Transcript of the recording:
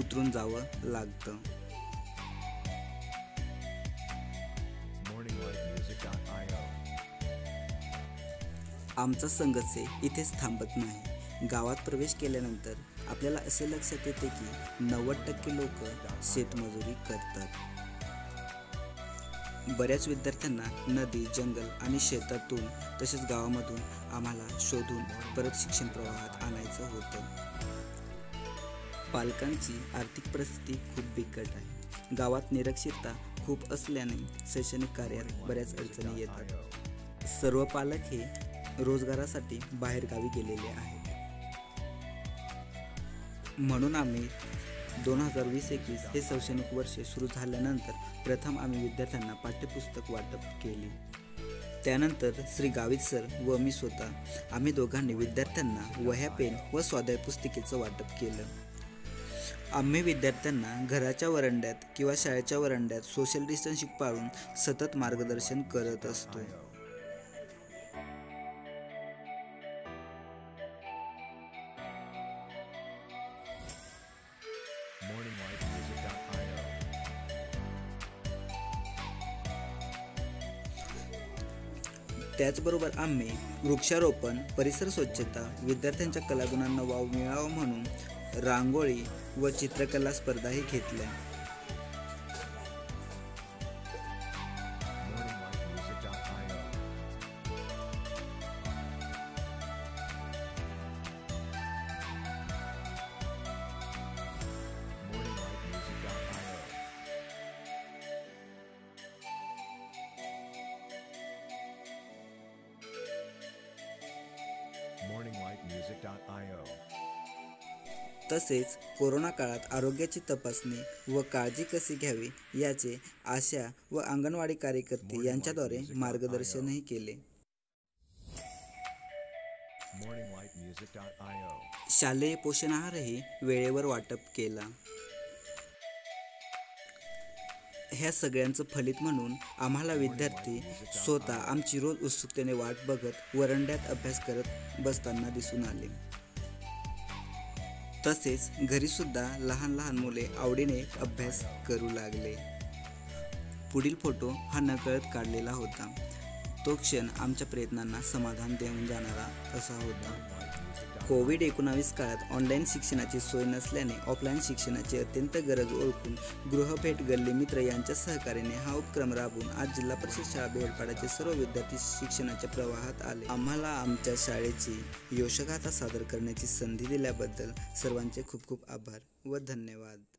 उतरून जावं लागतं. आमचा संघर्ष इथेच थांबत नाही. गावात प्रवेश केल्यानंतर आपल्याला असे लक्षात येते की 90% लोक शेतमजुरी करतात. बऱ्याच विद्यार्थ्यांना नदी, जंगल आणि शेतातून तसेच गावामधून आम्हाला शोधून परत शिक्षण प्रवाहात आणायचं होतं. पालकांची आर्थिक परिस्थिती खूप बिकट आहे. गावात निरक्षरता खूप असल्याने शैक्षणिक कार्यात बऱ्याच अडचणी येतात. सर्व पालक हे रोजगारासाठी बाहेरगावी गेलेले आहेत. म्हणून आम्ही 2020-21 हे शैक्षणिक वर्ष सुरू झाल्यानंतर प्रथम आम्ही विद्यार्थ्यांना पाठ्यपुस्तक वाटप केले. त्यानंतर श्री गावित सर व मी स्वतः आम्ही दोघांनी विद्यार्थ्यांना वह्या, पेन व स्वाध्याय पुस्तिकेचं वाटप केलं. आम्ही विद्यार्थ्यांना घराच्या वरांड्यात किंवा शाळेच्या वरांड्यात सोशल डिस्टन्सिंग पाळून सतत मार्गदर्शन करत असतो. त्याचबरोबर आम्ही वृक्षारोपण, परिसर स्वच्छता, विद्यार्थ्यांच्या कलागुणांना वाव मिळावा म्हणून रांगोळी व चित्रकला स्पर्धाही घेतल्या. तसेच कोरोना काळात आरोग्याची तपासणी व काळजी कशी घ्यावी याचे आशा व अंगणवाडी कार्यकर्ते यांच्याद्वारे मार्गदर्शनही केले. शालेय पोषण आहारही वेळेवर वाटप केला. ह्या सगळ्यांचं फलित म्हणून आम्हाला विद्यार्थी स्वतः आमची रोज उत्सुकतेने वाट बघत वरांड्यात अभ्यास करत बसताना दिसून आले. तसेच घरीसुद्धा लहान लहान मुले आवडीने अभ्यास करू लागले. पुढील फोटो हा नकळत काढलेला होता. तो क्षण आमच्या प्रयत्नांना समाधान देऊन जाणारा असा होता. कोविड-19 काळात ऑनलाईन शिक्षणाची सोय नसल्याने ऑफलाईन शिक्षणाची अत्यंत गरज ओळखून गृहभेट, गल्ली मित्र यांच्या सहकार्याने हा उपक्रम राबवून आज जिल्हा परिषद शाळा बेहेडपाड्याचे सर्व विद्यार्थी शिक्षणाच्या प्रवाहात आले. आम्हाला आमच्या शाळेची यशोगाथा सादर करण्याची संधी दिल्याबद्दल सर्वांचे खूप खूप आभार व धन्यवाद.